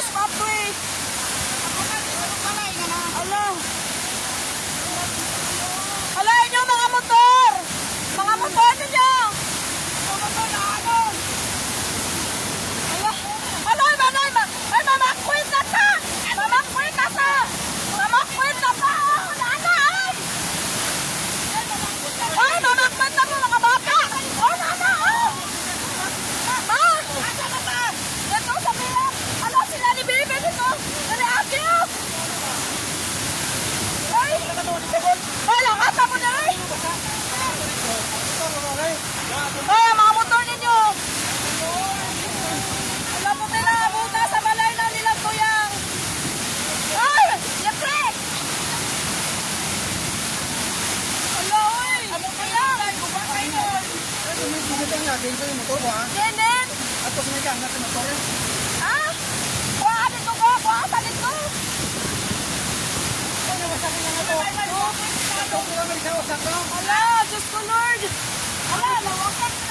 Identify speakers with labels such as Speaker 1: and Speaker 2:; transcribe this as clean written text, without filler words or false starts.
Speaker 1: this pathway. Ala. Ala, inyo mga motor. Mga motor ninyo. Ala. Ala, ay mamakwit na ka. Mamakwit na ka. Mamakwit na ka. Nana, ay. Ay, mamakwit na ka mga bata. Oh, nana, oh. Ma. Ito, sabihin. Ano sila ni Bibi dito? Nare-active. Ay. Wala ka sa mo na eh. Ay, mga motor ninyo. Alam mo nila, buta sa balay na nilang tuyang. Ay, siyempre. Ala, oy. Amo tuyang. Ay, ubang kayo. Denen. Ah? Kuha dito ko. Kuha sa dito. Ala, Diyos ko Lord. Ala, nawakan.